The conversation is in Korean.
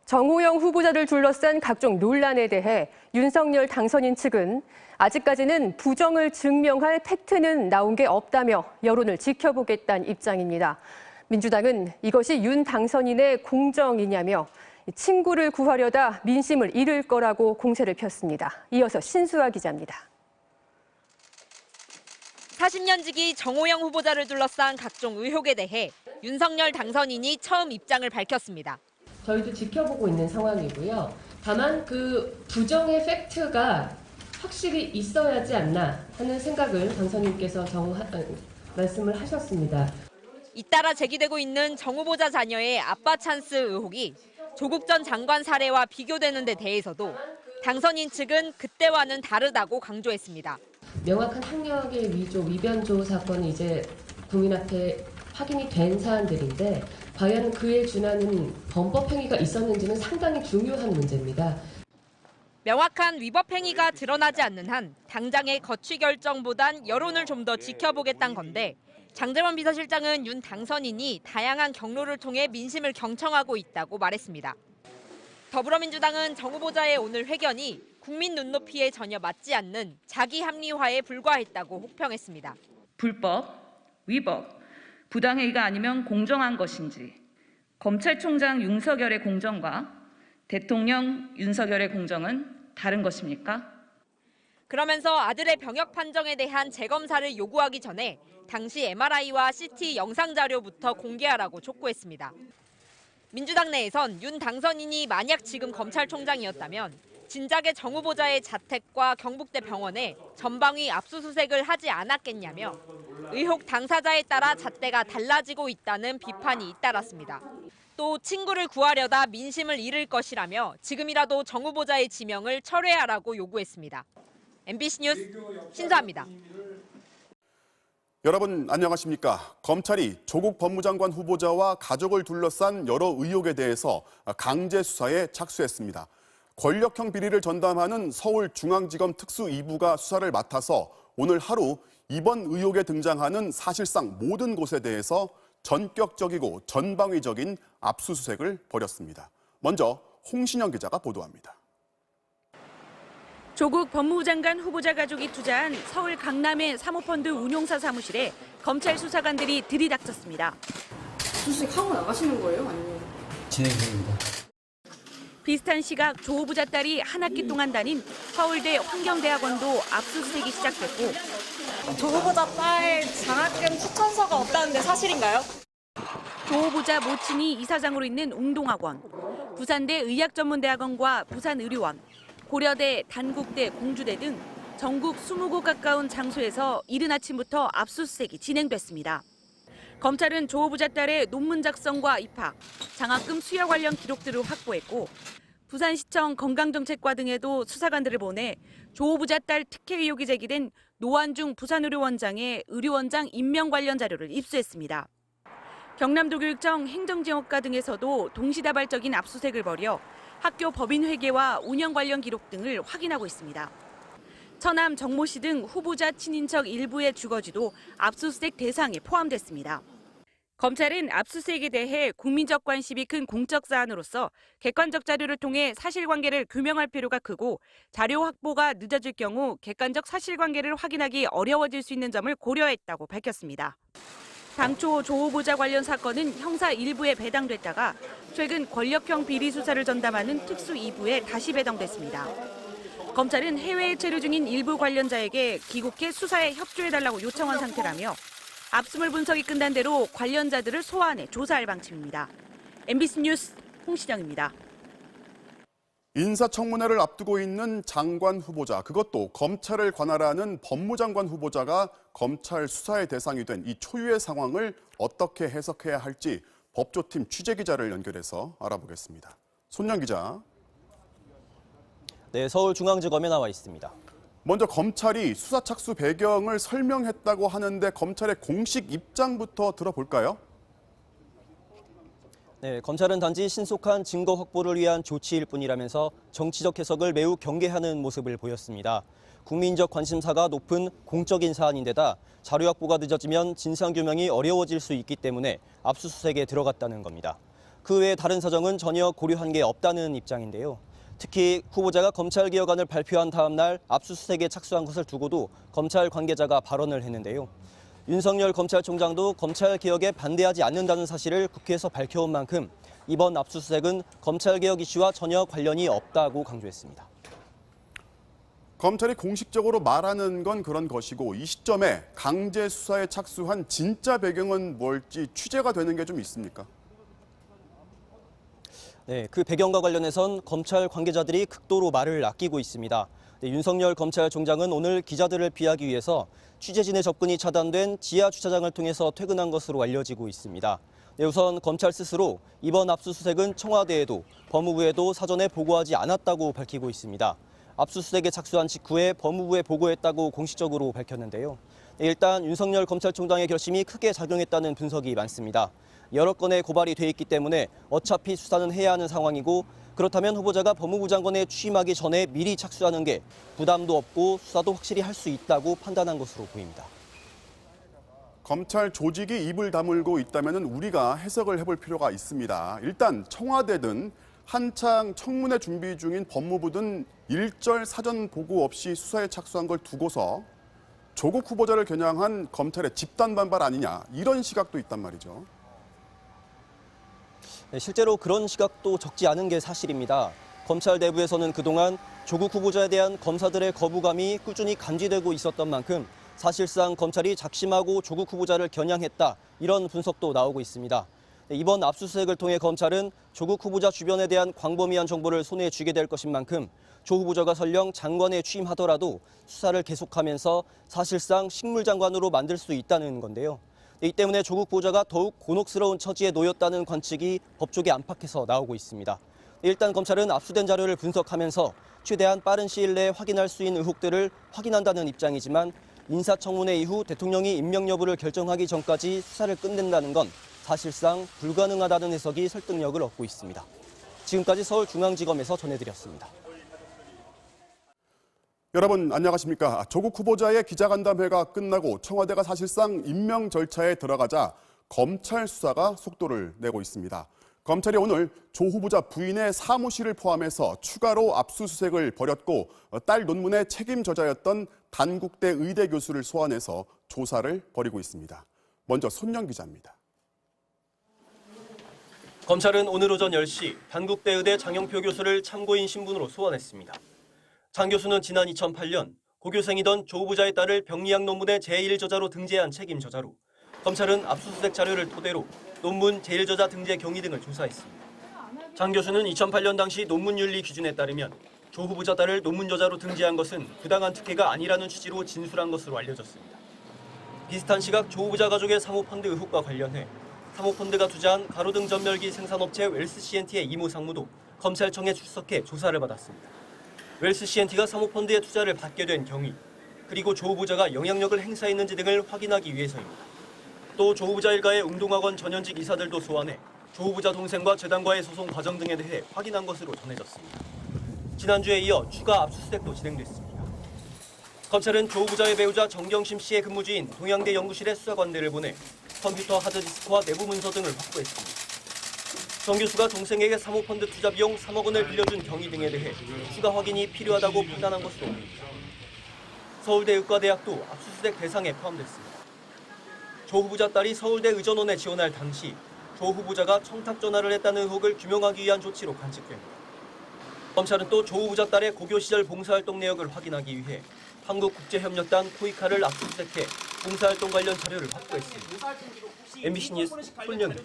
정호영 후보자를 둘러싼 각종 논란에 대해 윤석열 당선인 측은 아직까지는 부정을 증명할 팩트는 나온 게 없다며 여론을 지켜보겠다는 입장입니다. 민주당은 이것이 윤 당선인의 공정이냐며 친구를 구하려다 민심을 잃을 거라고 공세를 폈습니다. 이어서 신수아 기자입니다. 40년 지기 정호영 후보자를 둘러싼 각종 의혹에 대해 윤석열 당선인이 처음 입장을 밝혔습니다. 저희도 지켜보고 있는 상황이고요. 다만 그 부정의 팩트가 확실히 있어야지 않나 하는 생각을 당선인께서 말씀을 하셨습니다. 잇따라 제기되고 있는 정 후보자 자녀의 아빠 찬스 의혹이 조국 전 장관 사례와 비교되는 데 대해서도 당선인 측은 그때와는 다르다고 강조했습니다. 명확한 학력의 위조, 위변조 사건이 이제 국민 앞에 확인이 된 사안들인데 과연 그에 준하는 범법 행위가 있었는지는 상당히 중요한 문제입니다. 명확한 위법 행위가 드러나지 않는 한 당장의 거취 결정보단 여론을 좀 더 지켜보겠다는 건데 장제원 비서실장은 윤 당선인이 다양한 경로를 통해 민심을 경청하고 있다고 말했습니다. 더불어민주당은 정 후보자의 오늘 회견이 국민 눈높이에 전혀 맞지 않는 자기 합리화에 불과했다고 혹평했습니다. 불법, 위법, 부당행위가 아니면 공정한 것인지, 검찰총장 윤석열의 공정과 대통령 윤석열의 공정은 다른 것입니까? 그러면서 아들의 병역 판정에 대한 재검사를 요구하기 전에 당시 MRI와 CT 영상 자료부터 공개하라고 촉구했습니다. 민주당 내에선 윤 당선인이 만약 지금 검찰총장이었다면 진작에 정 후보자의 자택과 경북대 병원에 전방위 압수수색을 하지 않았겠냐며 의혹 당사자에 따라 잣대가 달라지고 있다는 비판이 잇따랐습니다. 또 친구를 구하려다 민심을 잃을 것이라며 지금이라도 정 후보자의 지명을 철회하라고 요구했습니다. MBC 뉴스 신수아입니다. 여러분 안녕하십니까? 검찰이 조국 법무장관 후보자와 가족을 둘러싼 여러 의혹에 대해서 강제 수사에 착수했습니다. 권력형 비리를 전담하는 서울중앙지검 특수 2부가 수사를 맡아서 오늘 하루 이번 의혹에 등장하는 사실상 모든 곳에 대해서 전격적이고 전방위적인 압수수색을 벌였습니다. 먼저 홍신영 기자가 보도합니다. 조국 법무부 장관 후보자 가족이 투자한 서울 강남의 사모펀드 운용사 사무실에 검찰 수사관들이 들이닥쳤습니다. 수색하고 나가시는 거예요? 아니면? 진행 중입니다. 비슷한 시각 조 후보자 딸이 한 학기 동안 다닌 서울대 환경대학원도 압수수색이 시작됐고 조 후보자 딸 장학금 추천서가 없다는데 사실인가요? 조 후보자 모친이 이사장으로 있는 웅동학원, 부산대 의학전문대학원과 부산의료원, 고려대, 단국대, 공주대 등 전국 20곳 가까운 장소에서 이른 아침부터 압수수색이 진행됐습니다. 검찰은 조 후보자 딸의 논문 작성과 입학, 장학금 수여 관련 기록들을 확보했고 부산시청 건강정책과 등에도 수사관들을 보내 조 후보자 딸 특혜 의혹이 제기된 노환중 부산의료원장의 의료원장 임명 관련 자료를 입수했습니다. 경남도교육청 행정지원과 등에서도 동시다발적인 압수수색을 벌여 학교 법인회계와 운영 관련 기록 등을 확인하고 있습니다. 처남 정모 씨 등 후보자 친인척 일부의 주거지도 압수수색 대상에 포함됐습니다. 검찰은 압수수색에 대해 국민적 관심이 큰 공적 사안으로서 객관적 자료를 통해 사실관계를 규명할 필요가 크고 자료 확보가 늦어질 경우 객관적 사실관계를 확인하기 어려워질 수 있는 점을 고려했다고 밝혔습니다. 당초 조 후보자 관련 사건은 형사 1부에 배당됐다가 최근 권력형 비리 수사를 전담하는 특수 2부에 다시 배당됐습니다. 검찰은 해외에 체류 중인 일부 관련자에게 귀국해 수사에 협조해달라고 요청한 상태라며 압수물 분석이 끝난 대로 관련자들을 소환해 조사할 방침입니다. MBC 뉴스 홍신영입니다. 인사청문회를 앞두고 있는 장관 후보자, 그것도 검찰을 관할하는 법무장관 후보자가 검찰 수사의 대상이 된 이 초유의 상황을 어떻게 해석해야 할지 법조팀 취재기자를 연결해서 알아보겠습니다. 손영 기자. 네, 서울중앙지검에 나와 있습니다. 먼저 검찰이 수사 착수 배경을 설명했다고 하는데 검찰의 공식 입장부터 들어볼까요? 네, 검찰은 단지 신속한 증거 확보를 위한 조치일 뿐이라면서 정치적 해석을 매우 경계하는 모습을 보였습니다. 국민적 관심사가 높은 공적인 사안인데다 자료 확보가 늦어지면 진상규명이 어려워질 수 있기 때문에 압수수색에 들어갔다는 겁니다. 그 외에 다른 사정은 전혀 고려한 게 없다는 입장인데요. 특히 후보자가 검찰개혁안을 발표한 다음 날 압수수색에 착수한 것을 두고도 검찰 관계자가 발언을 했는데요. 윤석열 검찰총장도 검찰개혁에 반대하지 않는다는 사실을 국회에서 밝혀온 만큼 이번 압수수색은 검찰개혁 이슈와 전혀 관련이 없다고 강조했습니다. 검찰이 공식적으로 말하는 건 그런 것이고 이 시점에 강제 수사에 착수한 진짜 배경은 뭘지 취재가 되는 게 좀 있습니까? 네, 그 배경과 관련해선 검찰 관계자들이 극도로 말을 아끼고 있습니다. 네, 윤석열 검찰총장은 오늘 기자들을 피하기 위해서 취재진의 접근이 차단된 지하 주차장을 통해서 퇴근한 것으로 알려지고 있습니다. 네, 우선 검찰 스스로 이번 압수수색은 청와대에도 법무부에도 사전에 보고하지 않았다고 밝히고 있습니다. 압수수색에 착수한 직후에 법무부에 보고했다고 공식적으로 밝혔는데요. 네, 일단 윤석열 검찰총장의 결심이 크게 작용했다는 분석이 많습니다. 여러 건의 고발이 돼 있기 때문에 어차피 수사는 해야 하는 상황이고 그렇다면 후보자가 법무부 장관에 취임하기 전에 미리 착수하는 게 부담도 없고 수사도 확실히 할 수 있다고 판단한 것으로 보입니다. 검찰 조직이 입을 다물고 있다면 우리가 해석을 해볼 필요가 있습니다. 일단 청와대든 한창 청문회 준비 중인 법무부든 일절 사전 보고 없이 수사에 착수한 걸 두고서 조국 후보자를 겨냥한 검찰의 집단 반발 아니냐 이런 시각도 있단 말이죠. 네, 실제로 그런 시각도 적지 않은 게 사실입니다. 검찰 내부에서는 그동안 조국 후보자에 대한 검사들의 거부감이 꾸준히 감지되고 있었던 만큼 사실상 검찰이 작심하고 조국 후보자를 겨냥했다 이런 분석도 나오고 있습니다. 네, 이번 압수수색을 통해 검찰은 조국 후보자 주변에 대한 광범위한 정보를 손에 쥐게 될 것인 만큼 조 후보자가 설령 장관에 취임하더라도 수사를 계속하면서 사실상 식물장관으로 만들 수 있다는 건데요. 이 때문에 조국 후보자가 더욱 곤혹스러운 처지에 놓였다는 관측이 법조계 안팎에서 나오고 있습니다. 일단 검찰은 압수된 자료를 분석하면서 최대한 빠른 시일 내에 확인할 수 있는 의혹들을 확인한다는 입장이지만 인사청문회 이후 대통령이 임명 여부를 결정하기 전까지 수사를 끝낸다는 건 사실상 불가능하다는 해석이 설득력을 얻고 있습니다. 지금까지 서울중앙지검에서 전해드렸습니다. 여러분 안녕하십니까? 조국 후보자의 기자간담회가 끝나고 청와대가 사실상 임명 절차에 들어가자 검찰 수사가 속도를 내고 있습니다. 검찰이 오늘 조 후보자 부인의 사무실을 포함해서 추가로 압수수색을 벌였고 딸 논문의 책임 저자였던 단국대 의대 교수를 소환해서 조사를 벌이고 있습니다. 먼저 손영 기자입니다. 검찰은 오늘 오전 10시 단국대 의대 장영표 교수를 참고인 신분으로 소환했습니다. 장 교수는 지난 2008년 고교생이던 조 후보자의 딸을 병리학 논문의 제1저자로 등재한 책임 저자로 검찰은 압수수색 자료를 토대로 논문 제1저자 등재 경위 등을 조사했습니다. 장 교수는 2008년 당시 논문윤리 기준에 따르면 조 후보자 딸을 논문 저자로 등재한 것은 부당한 특혜가 아니라는 취지로 진술한 것으로 알려졌습니다. 비슷한 시각 조 후보자 가족의 사모펀드 의혹과 관련해 사모펀드가 투자한 가로등 전멸기 생산업체 웰스 C&T의 이모 상무도 검찰청에 출석해 조사를 받았습니다. 웰스 C&T가 사모펀드의 투자를 받게 된 경위, 그리고 조 후보자가 영향력을 행사했는지 등을 확인하기 위해서입니다. 또 조 후보자 일가의 웅동학원 전현직 이사들도 소환해 조 후보자 동생과 재단과의 소송 과정 등에 대해 확인한 것으로 전해졌습니다. 지난주에 이어 추가 압수수색도 진행됐습니다. 검찰은 조 후보자의 배우자 정경심 씨의 근무지인 동양대 연구실의 수사관들을 보내 컴퓨터 하드디스크와 내부 문서 등을 확보했습니다. 정 교수가 동생에게 사모펀드 투자 비용 3억 원을 빌려준 경위 등에 대해 추가 확인이 필요하다고 판단한 것으로 보입니다. 서울대 의과대학도 압수수색 대상에 포함됐습니다. 조 후보자 딸이 서울대 의전원에 지원할 당시 조 후보자가 청탁 전화를 했다는 의혹을 규명하기 위한 조치로 관측됩니다. 검찰은 또 조 후보자 딸의 고교 시절 봉사활동 내역을 확인하기 위해 한국국제협력단 코이카를 압수수색해 봉사활동 관련 자료를 확보했습니다. MBC 뉴스 손영입니다.